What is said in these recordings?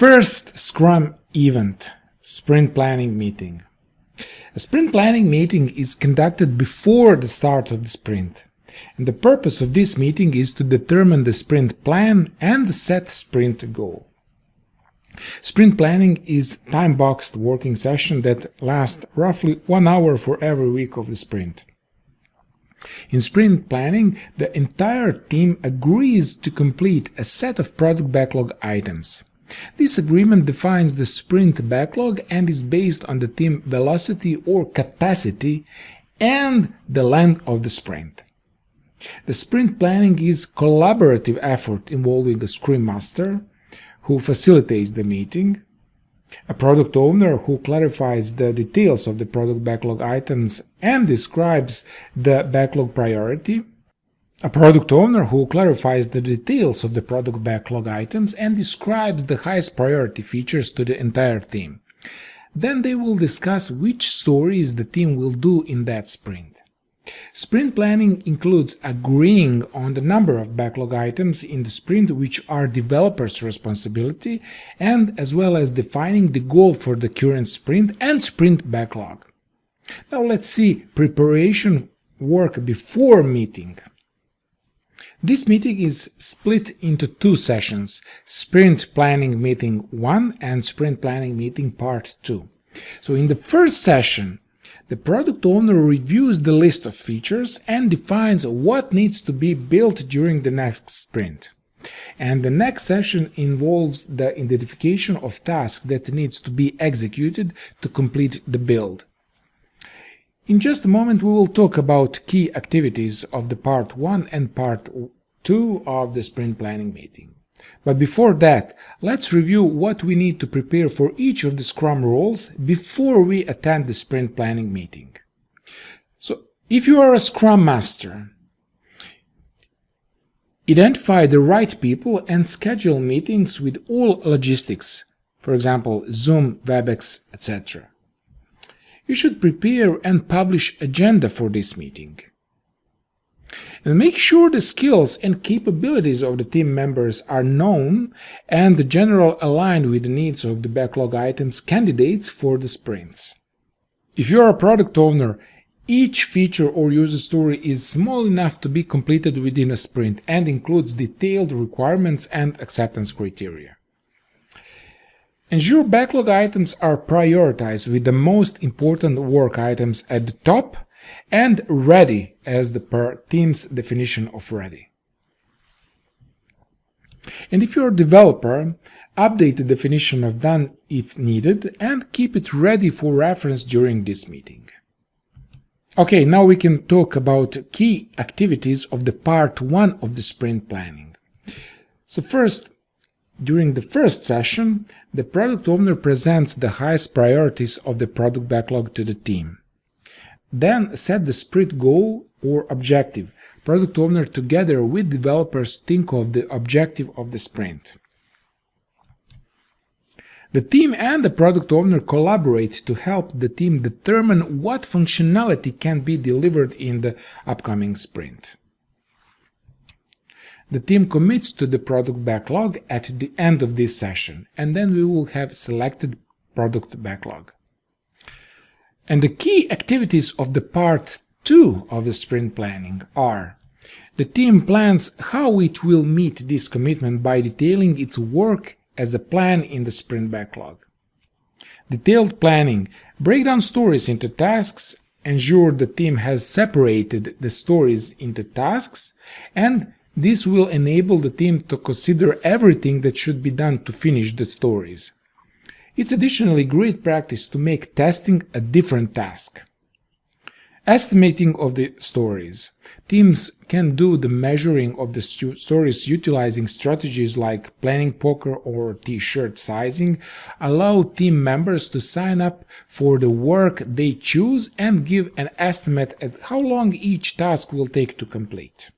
First Scrum event, sprint planning meeting. A sprint planning meeting is conducted before the start of the sprint, and the purpose of this meeting is to determine the sprint plan and set sprint goal. Sprint planning is time-boxed working session that lasts roughly 1 hour for every week of the sprint. In sprint planning, the entire team agrees to complete a set of product backlog items. This agreement defines the sprint backlog and is based on the team velocity or capacity and the length of the sprint. The sprint planning is a collaborative effort involving a Scrum Master who facilitates the meeting, a product owner who clarifies the details of the product backlog items and describes the backlog priority, a product owner who clarifies the details of the product backlog items and describes the highest priority features to the entire team. Then they will discuss which stories the team will do in that sprint. Sprint planning includes agreeing on the number of backlog items in the sprint which are developers' responsibility, and as well as defining the goal for the current sprint and sprint backlog. Now let's see preparation work before meeting. This meeting is split into 2 sessions, Sprint Planning Meeting 1 and Sprint Planning Meeting Part 2. So in the first session, the product owner reviews the list of features and defines what needs to be built during the next sprint. And the next session involves the identification of tasks that needs to be executed to complete the build. In just a moment we will talk about key activities of the Part 1 and Part 2 of the Sprint Planning meeting. But before that, let's review what we need to prepare for each of the Scrum roles before we attend the Sprint Planning meeting. So, if you are a Scrum Master, identify the right people and schedule meetings with all logistics, for example, Zoom, WebEx, etc. You should prepare and publish agenda for this meeting. And make sure the skills and capabilities of the team members are known and the general aligned with the needs of the backlog items candidates for the sprints. If you are a product owner, each feature or user story is small enough to be completed within a sprint and includes detailed requirements and acceptance criteria. Ensure backlog items are prioritized with the most important work items at the top and ready as the per team's definition of ready. And if you're a developer, update the definition of done if needed and keep it ready for reference during this meeting. Okay, now we can talk about key activities of the Part 1 of the sprint planning. So first, during the first session, the product owner presents the highest priorities of the product backlog to the team. Then set the sprint goal or objective. Product owner together with developers think of the objective of the sprint. The team and the product owner collaborate to help the team determine what functionality can be delivered in the upcoming sprint. The team commits to the product backlog at the end of this session, and then we will have selected product backlog. And the key activities of the Part 2 of the sprint planning are: the team plans how it will meet this commitment by detailing its work as a plan in the sprint backlog. Detailed planning: break down stories into tasks, ensure the team has separated the stories into tasks, and this will enable the team to consider everything that should be done to finish the stories. It's additionally great practice to make testing a different task. Estimating of the stories. Teams can do the measuring of the stories utilizing strategies like planning poker or t-shirt sizing, allow team members to sign up for the work they choose and give an estimate at how long each task will take to complete.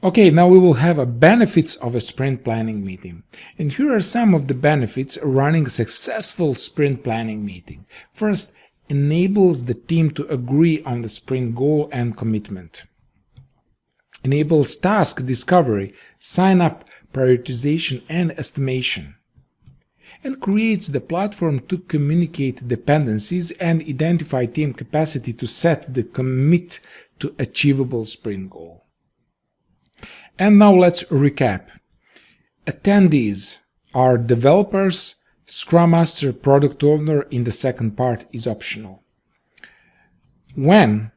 Okay, now we will have a benefits of a sprint planning meeting. And here are some of the benefits running a successful sprint planning meeting. First, enables the team to agree on the sprint goal and commitment. Enables task discovery, sign up, prioritization and estimation. and creates the platform to communicate dependencies and identify team capacity to set the commit to achievable sprint goal. And now let's recap. Attendees are developers, Scrum Master, Product Owner. In the second part is optional. When?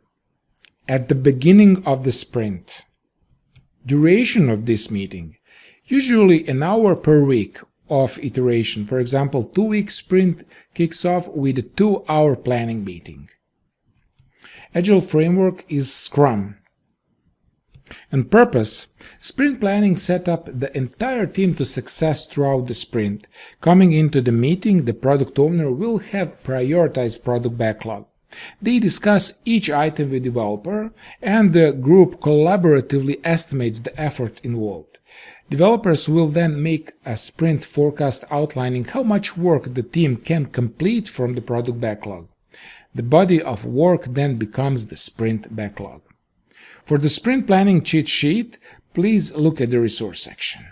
At the beginning of the sprint. Duration of this meeting, usually an hour per week of iteration. For example, 2-week sprint kicks off with a 2-hour planning meeting. Agile framework is Scrum. And purpose, sprint planning set up the entire team to success throughout the sprint. Coming into the meeting, the product owner will have prioritized product backlog. They discuss each item with developer, and the group collaboratively estimates the effort involved. Developers will then make a sprint forecast outlining how much work the team can complete from the product backlog. The body of work then becomes the sprint backlog. For the sprint planning cheat sheet, please look at the resource section.